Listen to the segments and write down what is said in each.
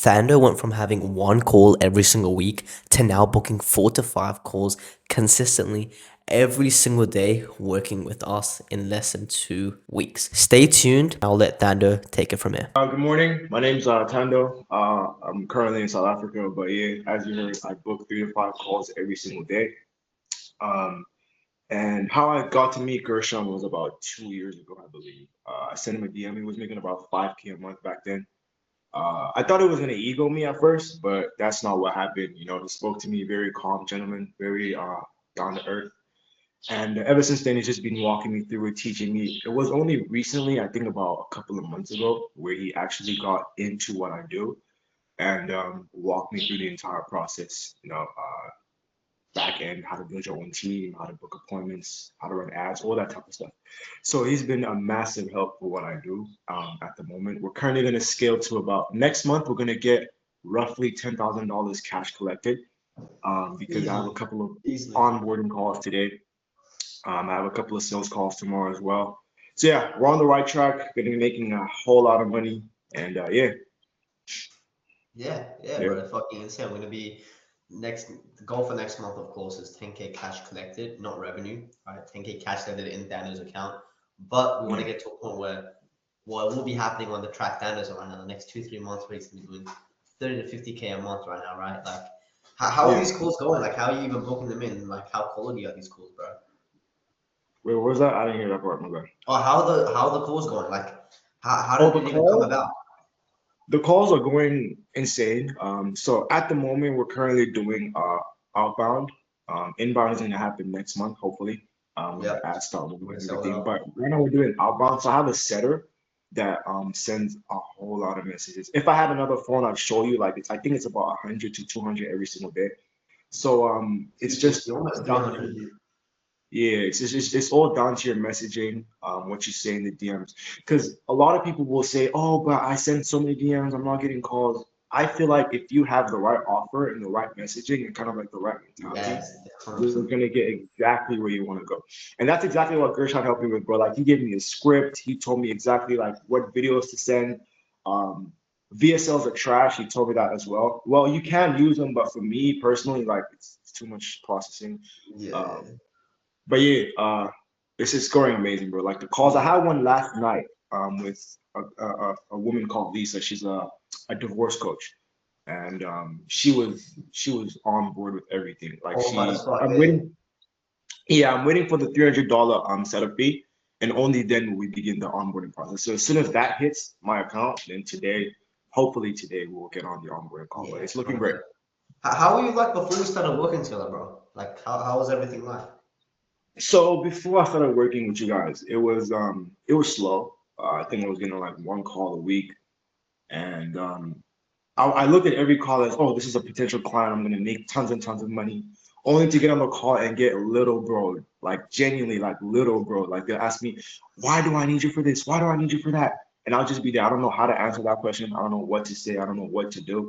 Thando went from having one call every single week to now booking 4 to 5 calls consistently every single day, working with us in less than 2 weeks. Stay tuned. I'll let Thando take it from here. Good morning. My name's Thando. I'm currently in South Africa, but yeah, as you heard, I book 3 to 5 calls every single day. Um, and how I got to meet Gershon was about 2 years ago, I believe. I sent him a DM. He was making about 5K a month back then. I thought it was gonna ego me at first, but that's not what happened. You know, he spoke to me very calm gentleman, very down to earth. And ever since then, he's just been walking me through it, teaching me. It was only recently, I think about a couple of months ago, where he actually got into what I do and walked me through the entire process. Back end, how to build your own team, how to book appointments, how to run ads, all that type of stuff. So he's been a massive help for what I do at the moment. We're currently going to scale to about next month, we're going to get roughly $10,000 cash collected because I have a Easily, couple of easily. onboarding calls today. I have a couple of sales calls tomorrow as well. So yeah, we're on the right track. Going to be making a whole lot of money, and yeah, Yeah, yeah, yeah, bro. Fucking insane. I'm gonna be next. The goal for next month, of course, is 10K cash collected, not revenue. Right, 10K cash collected in Dano's account. But we want yeah, to get to a point where, well, it will be happening on the track Dano's right now. The next 2 3 months, where he's gonna be doing 30 to 50K a month right now, right? Like, how are yeah. these calls going? Like, how are you even booking them in? Like, how quality are these calls, bro? Wait, what was that? I didn't hear that part. My bad. Or how the calls going? Like, how Oh, did the it even come call. about? The calls are going insane. So at the moment, we're currently doing outbound. Inbound is going to happen next month, hopefully, when the Yep, ads start moving we're gonna and sell it everything. out. But right now, we're doing outbound. So I have a setter that sends a whole lot of messages. If I had another phone, I'd show you. Like I think it's about 100 to 200 every single day. So it's 250, just almost down 300. to yeah, it's all down to your messaging, what you say in the DMs. Because a lot of people will say, "Oh, but I send so many DMs, I'm not getting calls." I feel like if you have the right offer and the right messaging and kind of like the right mentality, Yes, you're 100%. gonna get exactly where you want to go. And that's exactly what Gershon helped me with, bro. Like he gave me a script, he told me exactly like what videos to send. Um, VSLs are trash. He told me that as well. Well, you can use them, but for me personally, like it's too much processing. Um, Yeah, but yeah, it's just going amazing, bro. Like the calls, I yeah. had one last night with a woman called Lisa. She's a divorce coach, and she was on board with everything. Like Qualified as fuck, I'm eh? waiting. Yeah, I'm waiting for the $300 setup fee, and only then will we begin the onboarding process. So as soon as that hits my account, then today, hopefully today, we'll get on the onboarding call. But Yeah, it's looking great. 100%. How were you like before you started working together, bro? Like, how was everything like? So before I started working with you guys, it was slow. I think I was getting like one call a week, and I looked at every call as, oh, this is a potential client. I'm gonna make tons and tons of money, only to get on the call and get little bro, like genuinely like little bro. Like they'll ask me, why do I need you for this? Why do I need you for that? And I'll just be there. I don't know how to answer that question. I don't know what to say. I don't know what to do.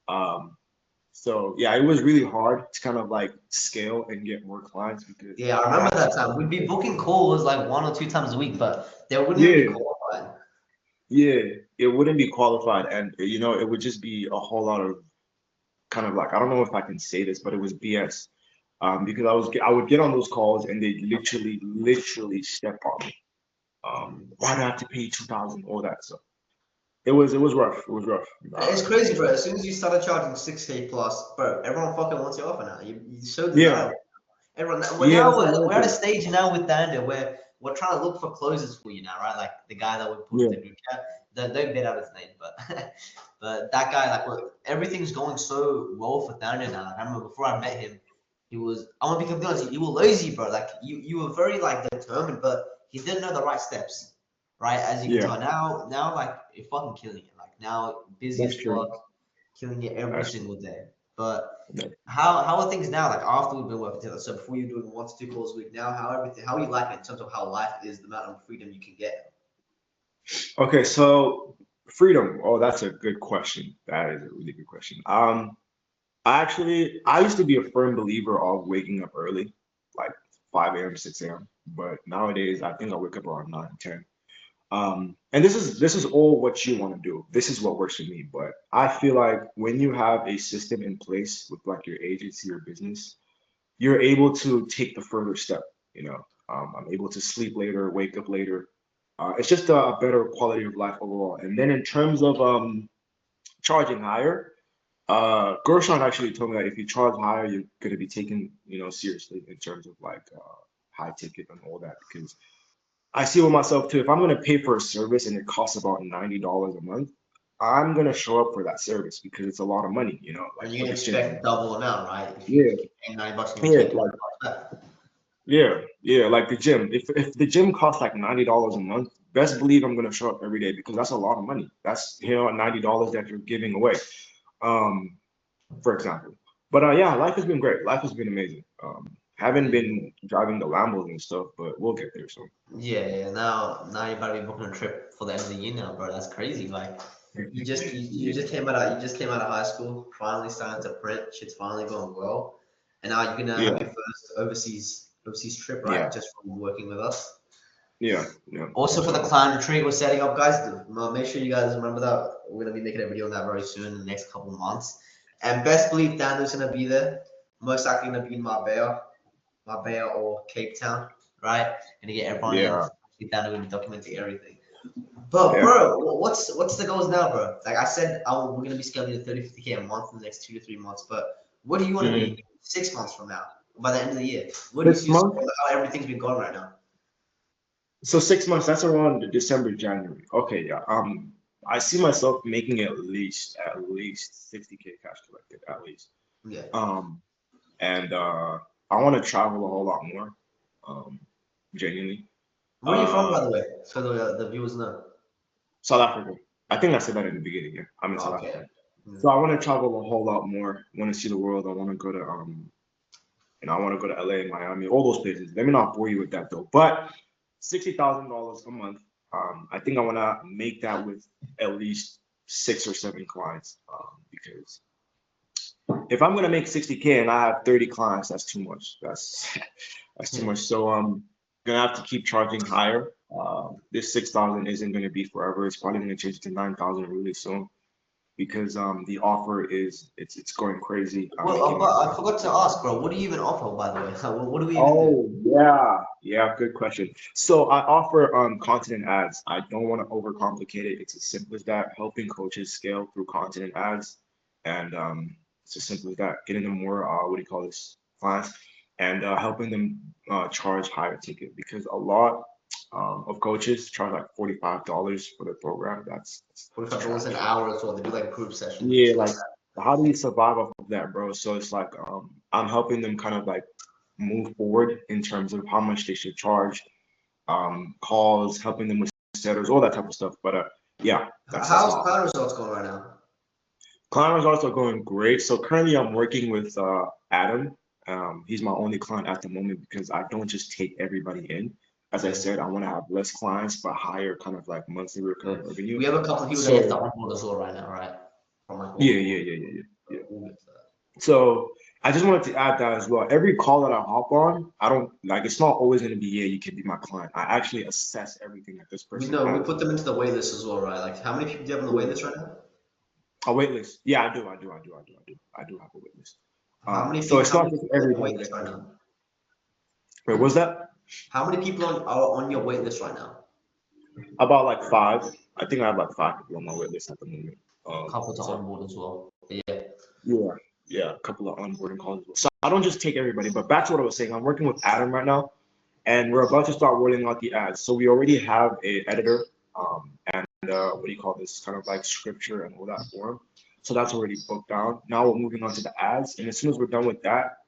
Um, so yeah, it was really hard to kind of like scale and get more clients because Yeah, I I remember had to that time. focus We'd be on booking calls like 1 or 2 times a week, but they wouldn't even be yeah, qualified. yeah, it wouldn't be qualified, and it would just be a whole lot of kind of like I don't know if I can say this, but it was BS. Because I would get on those calls and they literally step on me. Why do I have to pay 2,000? All that stuff. It was rough. It was rough. It's To be crazy, bro. fair. As soon as you started charging 6K plus, bro, everyone fucking wants your offer now. You're so Yeah, desirable. Everyone, we're yeah, now that's we're, another we're at a thing. stage now with Danda where we're trying to look for closers for you now, right? Like the guy that we put in Yeah, the group chat. Don't bet out his name, but but that guy, like, everything's going so well for Danda now. Like, I remember before I met him, he was. I'm gonna be completely honest. You were lazy, bro. Like you were very like determined, but he didn't know the right steps, right? As you can yeah, tell now, like you're fucking killing it. Like now, busy that's as true. fuck, killing it every That's true. single day. But Yeah. how are things now? Like after we've been working together. So before you're doing 1 to 2 calls a week. Now how are you liking it in terms of how life is, the amount of freedom you can get? Okay, so freedom. Oh, that's a good question. That is a really good question. I used to be a firm believer of waking up early, like 5 a.m., 6 a.m. But nowadays, I think I wake up around 9, 10. And this is all what you want to do. This is what works for me. But I feel like when you have a system in place with like your agency or business, you're able to take the further step. You know, I'm able to sleep later, wake up later. It's just a better quality of life overall. And then in terms of charging higher, Gershon actually told me that if you charge higher, you're gonna be taken, seriously in terms of like high ticket and all that. Because I see with myself too, if I'm gonna pay for a service and it costs about $90 a month, I'm gonna show up for that service because it's a lot of money, And like you're for gonna this gym. expect double amount, right? If you Yeah, keep paying $90, you're gonna yeah, expect like $90 back. yeah, like the gym. If the gym costs like $90 a month, best believe I'm gonna show up every day because that's a lot of money. That's $90 that you're giving away. Um, for example. But yeah, life has been great. Life has been amazing. Haven't been driving the Lambos and stuff, but we'll get there soon. Yeah, yeah. Now you're about to be booking a trip for the end of the year now, bro. That's crazy. Like, you Yeah, just came out of high school, finally starting to print. Shit's finally going well, and now you're gonna have yeah, your first overseas trip, right? yeah, Just from working with us. yeah, yeah. Also for the So client retreat we're setting up, guys. Make sure you guys remember that we're gonna be making a video on that very soon in the next couple of months. And best believe Thando's gonna be there. Most likely gonna be in Marbella or Cape Town, right? Gonna get everyone in. yeah, Thando gonna be documenting everything. But yeah. bro, what's the goals now, bro? Like I said, we're gonna be scaling to 30, 50K a month in the next 2 to 3 months. But what do you want to Mhm. be 6 months from now? By the end of the year, what do you This see yourself, month, how everything's been going right now? so 6 months, that's around December, January. Okay, yeah. I see myself making at least 60K cash collected, at least. Yeah. Um, and I want to travel a whole lot more. Um, Genuinely. Where are you from, by Uh, the way? So the viewers know. South Africa. I think I said that in the beginning. Yeah, I'm in South Okay. Africa. So Mm. I want to travel a whole lot more. Want to see the world. I want to go to I want to go to LA, Miami, all those places. Let me not bore you with that though. But $60,000 a month. I think I want to make that with at least 6 or 7 clients. Because if I'm gonna make 60K and I have 30 clients, that's too much. That's that's too much. So I'm gonna have to keep charging higher. This 6,000 isn't gonna be forever. It's probably gonna change to 9,000 really soon because the offer is it's going crazy. I'm Well, making but like I forgot to ask, bro. What do you even offer, by the way? What do we even do? oh yeah, good question. So I offer content and ads. I don't want to overcomplicate it. It's as simple as that. Helping coaches scale through content and ads, and it's as simple as that. Getting them more what do you call this clients, and helping them charge higher ticket because a lot of coaches charge like $45 for the program. That's $45 an trash. hour as well. They do like group sessions and Yeah, shit like like that. how do you survive off of that, bro? So it's like I'm helping them kind of like move forward in terms of how much they should charge, calls, helping them with setters, all that type of stuff. But yeah, that's How's how. cloud results going right now? Client is also going great. So currently I'm working with Adam. He's my only client at the moment because I don't just take everybody in. As I Yeah. said, I want to have less clients but higher kind of like monthly Yeah. recurring revenue. We have a couple of people that you have to So onboard as well right now, right? From like yeah, what we yeah, want. yeah, yeah, yeah. Yeah. We'll get to that. So I just wanted to add that as well. Every call that I hop on, I don't like it's not always gonna be, yeah, you can be my client. I actually assess everything that this We person know we has. put them into the wait list as well, right? Like how many people do you have on the wait Yeah. list right now? A wait list. Yeah, I do have a wait list. So it's How not many just people are on the everybody wait list that right comes now? in. Wait, was that? How many people are on your wait list right now? About like five. I think I have like five people on my wait list at the moment. Couple to So onboard as well. But yeah. yeah, yeah, a couple of onboarding calls as well. So I don't just take everybody, but back to what I was saying. I'm working with Adam right now, and we're about to start rolling out the ads. So we already have a editor, and what do you call this? Kind of like scripture and all that for him. So that's already booked down. Now we're moving on to the ads, and as soon as we're done with that,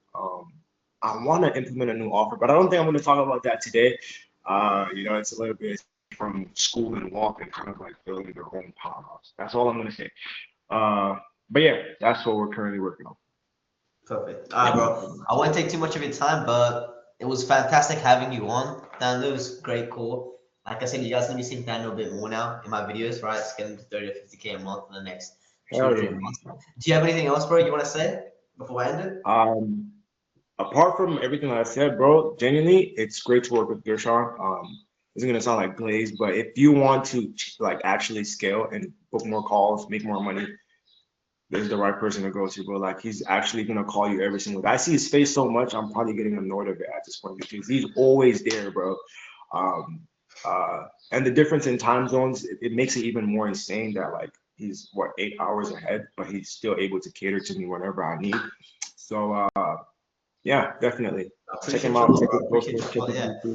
I want to implement a new offer, but I don't think I'm going to talk about that today. It's a little bit from school and walk and kind of like building their own powerhouse. That's all I'm going to say. Uh, but yeah, that's what we're currently working on. Perfect. All right, bro. I won't take too much of your time, but it was fantastic having you on. Thando, it was great call. Like I said, you guys gonna be seeing Thando a bit more now in my videos, right? It's getting to 30 to 50K a month in the next two Hell to three yeah. months. Do you have anything else, bro, you want to say before I end it? Apart from everything that I said, bro, genuinely, it's great to work with Gershon. It's gonna sound like glaze, but if you want to like actually scale and book more calls, make more money, this is the right person to go to, bro. Like he's actually gonna call you every single day. I see his face so much, I'm probably getting annoyed of it at this point because he's always there, bro. Um, and the difference in time zones, it makes it even more insane that like he's what 8 hours ahead, but he's still able to cater to me whenever I need. So yeah, definitely I check him appreciate you a out, lot, check bro. his I book, appreciate you a check lot. his Yeah. YouTube.